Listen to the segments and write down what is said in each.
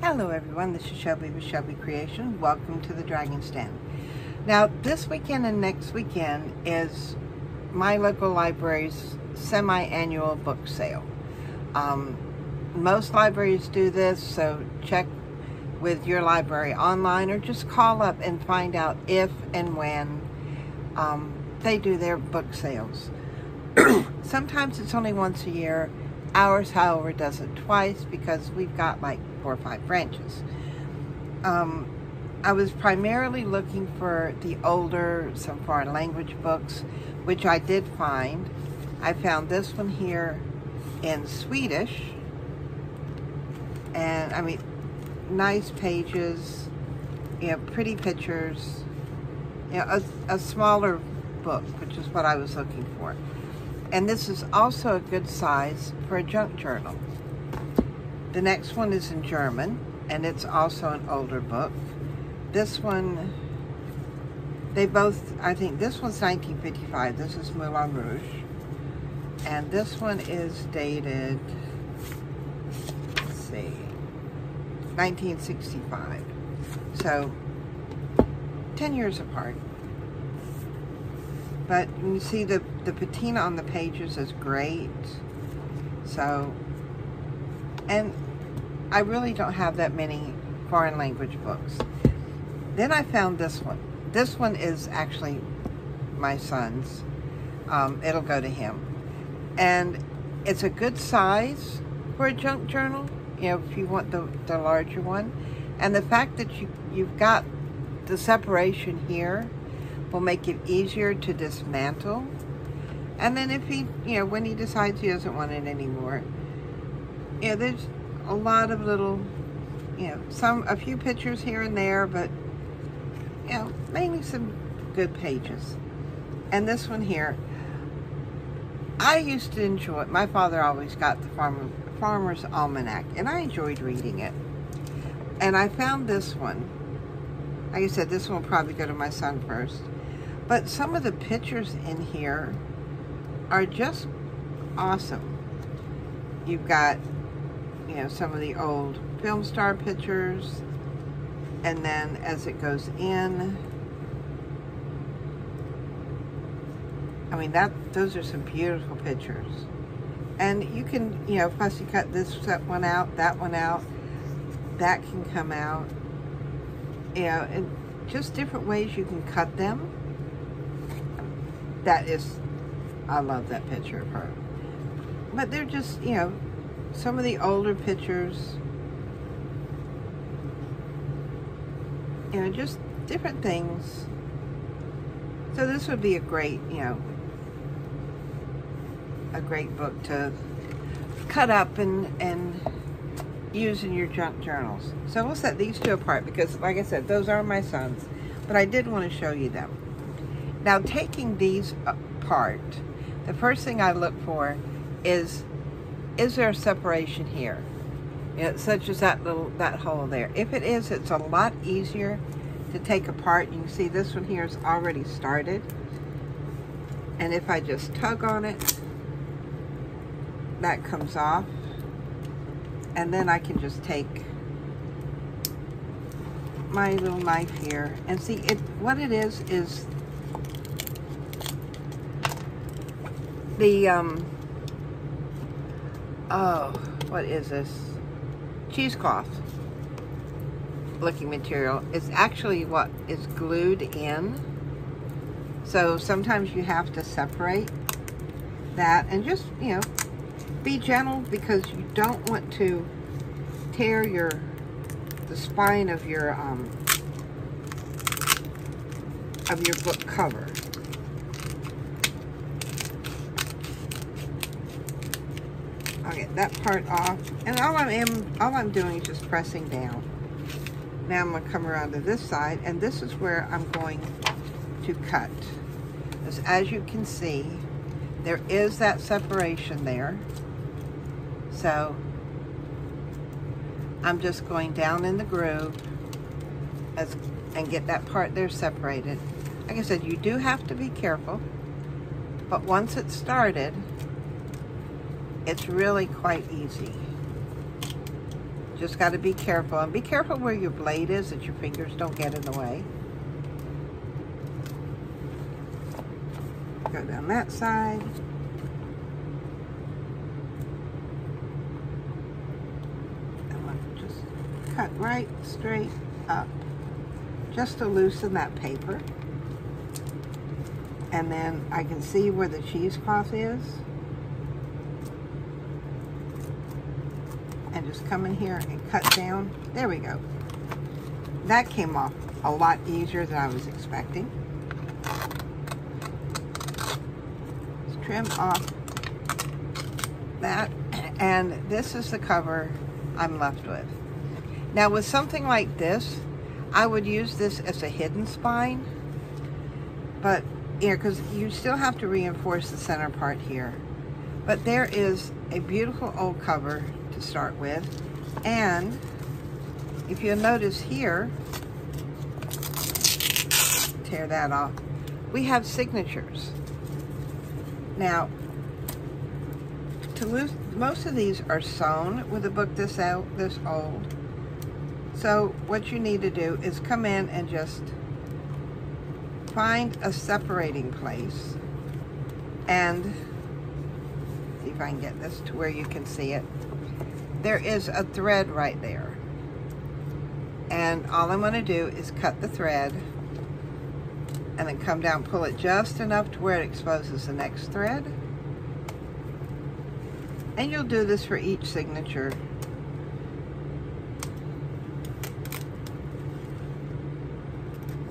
Hello everyone, this is Shelby with Shelby Creations. Welcome to the Dragon Stand. Now this weekend and next weekend is my local library's semi-annual book sale. Most libraries do this, so check with your library online or just call up and find out if and when they do their book sales. Sometimes it's only once a year. Ours, however, does it twice because we've got like 4 or 5 branches. I was primarily looking for the older, some foreign language books, which I did find. I found this one here in Swedish, and I mean, nice pages, you know, pretty pictures, you know, a smaller book, which is what I was looking for. And this is also a good size for a junk journal. The next one is in German, and it's also an older book. This one, they both, I think this one's 1955. This is Moulin Rouge. And this one is dated, let's see, 1965. So, 10 years apart. But you see the patina on the pages is great. So, and I really don't have that many foreign language books. Then I found this one. This one is actually my son's. It'll go to him. And it's a good size for a junk journal, you know, if you want the larger one. And the fact that you've got the separation here will make it easier to dismantle. And then if he, you know, when he decides he doesn't want it anymore, you know, there's a lot of little, you know, a few pictures here and there, but, you know, mainly some good pages. And this one here, I used to enjoy it. My father always got the Farmer's Almanac, and I enjoyed reading it. And I found this one. Like I said, this one will probably go to my son first. But some of the pictures in here are just awesome. You've got, you know, some of the old film star pictures. And then as it goes in, I mean, those are some beautiful pictures. And you can, you know, fussy cut this one out, that one out. That can come out. You know, and just different ways you can cut them. That is, I love that picture of her. But they're just, you know, some of the older pictures. You know, just different things. So this would be a great, you know, a great book to cut up and use in your junk journals. So we'll set these two apart because, like I said, those are my sons. But I did want to show you them. Now, taking these apart, the first thing I look for is there a separation here? You know, such as that hole there. If it is, it's a lot easier to take apart. You can see this one here is already started. And if I just tug on it, that comes off. And then I can just take my little knife here and see it. What it is the oh, what is this? Cheesecloth looking material. It's actually what is glued in. So sometimes you have to separate that and just, you know, be gentle because you don't want to tear the spine of your book cover. I'll get that part off, and all I'm doing is just pressing down. Now I'm going to come around to this side, and this is where I'm going to cut. As you can see, there is that separation there. So I'm just going down in the groove and get that part there separated. Like I said, you do have to be careful, but once it's started, it's really quite easy. Just got to be careful, and be careful where your blade is, that your fingers don't get in the way. Go down that side. And just cut right straight up, just to loosen that paper. And then I can see where the cheesecloth is. And just come in here and cut down. There we go. That came off a lot easier than I was expecting. Let's trim off that. And this is the cover I'm left with. Now with something like this, I would use this as a hidden spine. But yeah, because you still have to reinforce the center part here. But there is a beautiful old cover to start with. And if you'll notice here, tear that off, we have signatures. Now, most of these are sewn with a book this old. So what you need to do is come in and just find a separating place, and see if I can get this to where you can see it. There is a thread right there, and all I'm going to do is cut the thread and then come down, pull it just enough to where it exposes the next thread. And you'll do this for each signature.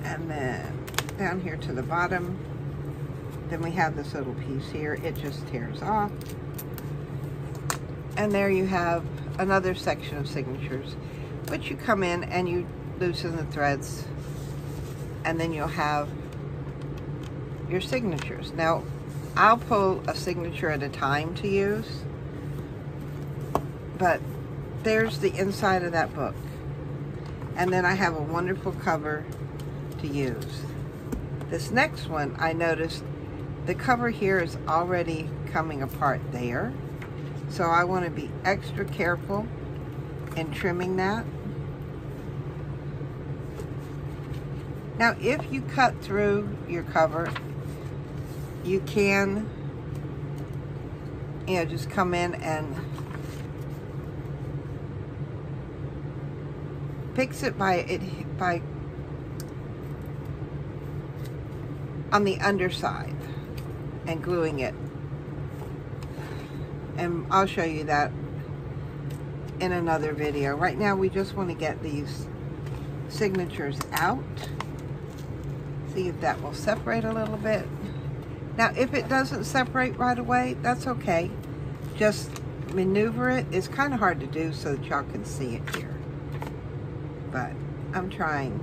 And then down here to the bottom, then we have this little piece here. It just tears off. And there you have another section of signatures, which you come in and you loosen the threads, and then you'll have your signatures. Now, I'll pull a signature at a time to use, but there's the inside of that book. And then I have a wonderful cover to use. This next one, I noticed the cover here is already coming apart there. So I want to be extra careful in trimming that. Now, if you cut through your cover, you can, just come in and fix it by on the underside and gluing it. And I'll show you that in another video. Right now, we just want to get these signatures out. See if that will separate a little bit. Now, if it doesn't separate right away, that's okay. Just maneuver it. It's kind of hard to do so that y'all can see it here. But I'm trying.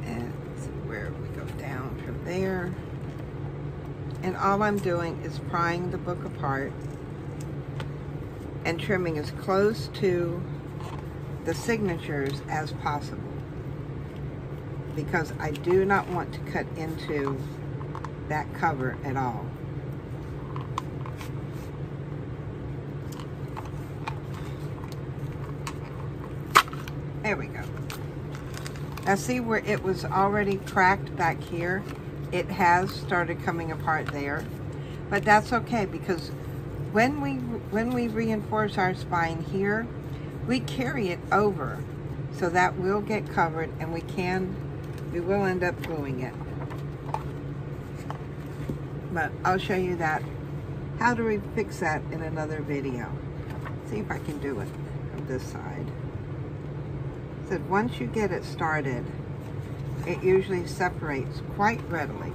And see where we go down from there. And all I'm doing is prying the book apart and trimming as close to the signatures as possible, because I do not want to cut into that cover at all. There we go. Now see where it was already cracked back here? It has started coming apart there, but that's okay, because when we reinforce our spine here, we carry it over, so that will get covered, and we will end up gluing it. But I'll show you that, how do we fix that in another video. See if I can do it from this side. So once you get it started, it usually separates quite readily.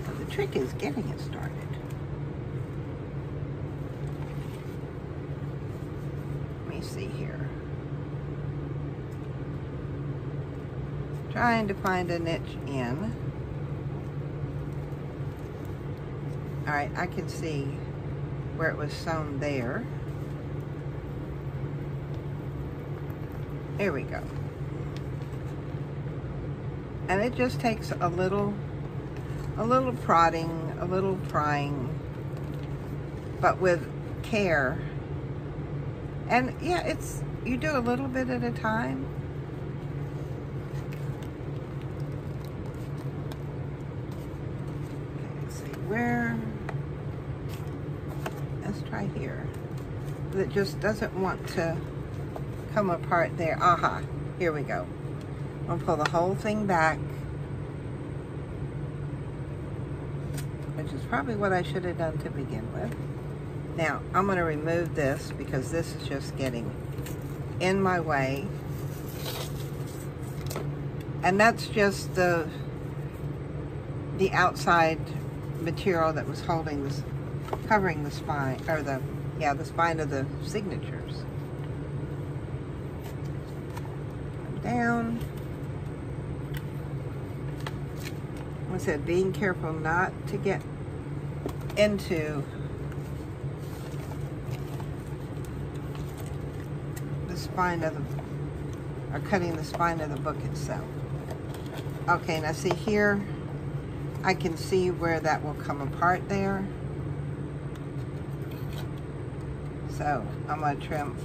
But the trick is getting it started. See here, trying to find a niche in. All right, I can see where it was sewn there. There we go. And it just takes a little a little prodding, a little prying, but with care. And yeah, it's, you do a little bit at a time. Okay, let's see where, let's try here. It just doesn't want to come apart there. Aha, here we go. I'll pull the whole thing back, which is probably what I should have done to begin with. Now, I'm going to remove this because this is just getting in my way. And that's just the outside material that was holding this, covering the spine, or the spine of the signatures. Down. I said, being careful not to get into the spine of the, or cutting the spine of the book itself. Okay, now see here, I can see where that will come apart there. So I'm going to trim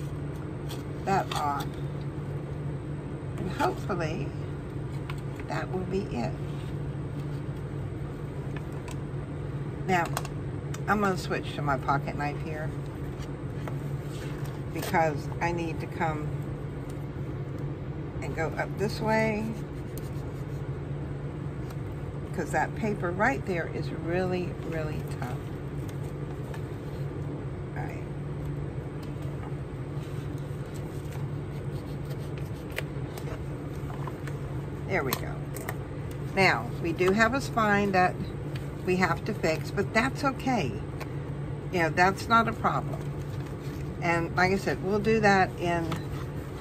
that off. And hopefully that will be it. Now, I'm going to switch to my pocket knife here because I need to come and go up this way because that paper right there is really, really tough. All right. There we go. Now, we do have a spine that we have to fix, but that's okay. You know, that's not a problem. And like I said, we'll do that in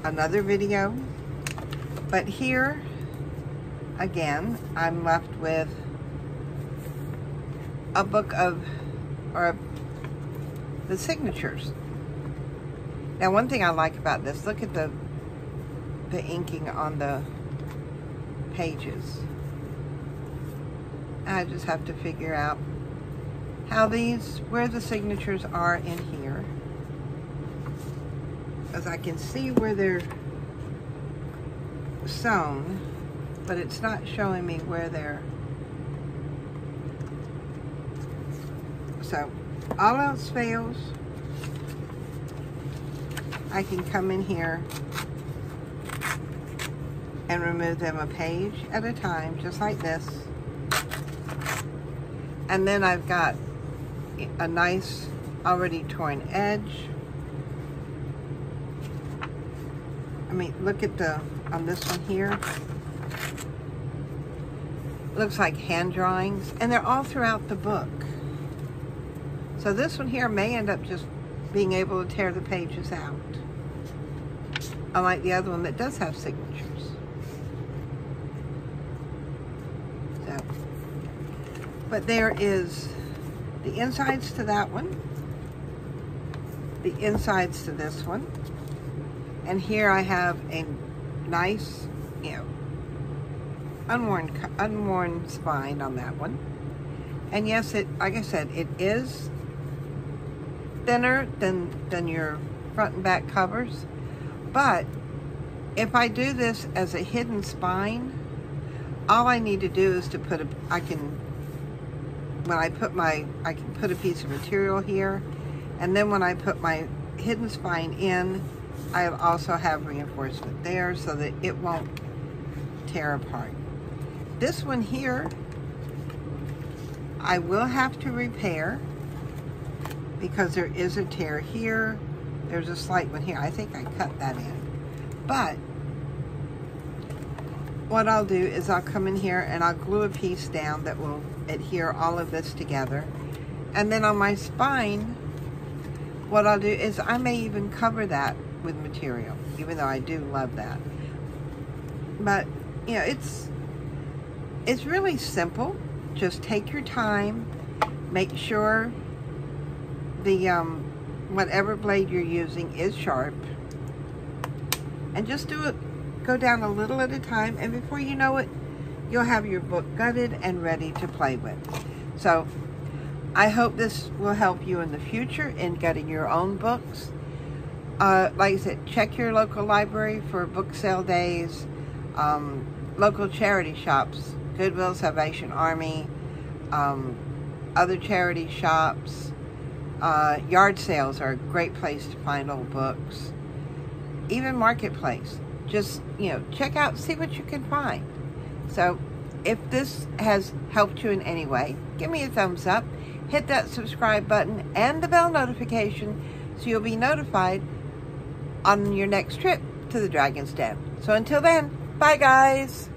another video. But here, again, I'm left with a book of, or the signatures. Now, one thing I like about this, look at the inking on the pages. I just have to figure out how these, where the signatures are in here. As I can see where they're sewn, but it's not showing me where they're. So, all else fails, I can come in here and remove them a page at a time, just like this. And then I've got a nice already torn edge. I mean, look at the, on this one here. Looks like hand drawings, and they're all throughout the book. So this one here may end up just being able to tear the pages out. Unlike the other one that does have signatures. So, but there is the insides to that one, the insides to this one, and here I have a nice, you know, unworn spine on that one. And yes, it, like I said, it is thinner than your front and back covers. But if I do this as a hidden spine, all I need to do is to put a, I can put a piece of material here, and then when I put my hidden spine in, I'll also have reinforcement there so that it won't tear apart. This one here, I will have to repair because there is a tear here. There's a slight one here. I think I cut that in. But what I'll do is I'll come in here and I'll glue a piece down that will adhere all of this together. And then on my spine, what I'll do is I may even cover that with material, even though I do love that. But, you know, it's really simple. Just take your time, make sure the whatever blade you're using is sharp, and just do it, go down a little at a time, and before you know it, you'll have your book gutted and ready to play with. So I hope this will help you in the future in gutting your own books. Like I said, check your local library for book sale days, local charity shops, Goodwill, Salvation Army, other charity shops. Yard sales are a great place to find old books. Even Marketplace. Just, check out, see what you can find. So, if this has helped you in any way, give me a thumbs up, hit that subscribe button and the bell notification so you'll be notified on your next trip to the Dragon's Den. So until then, bye guys!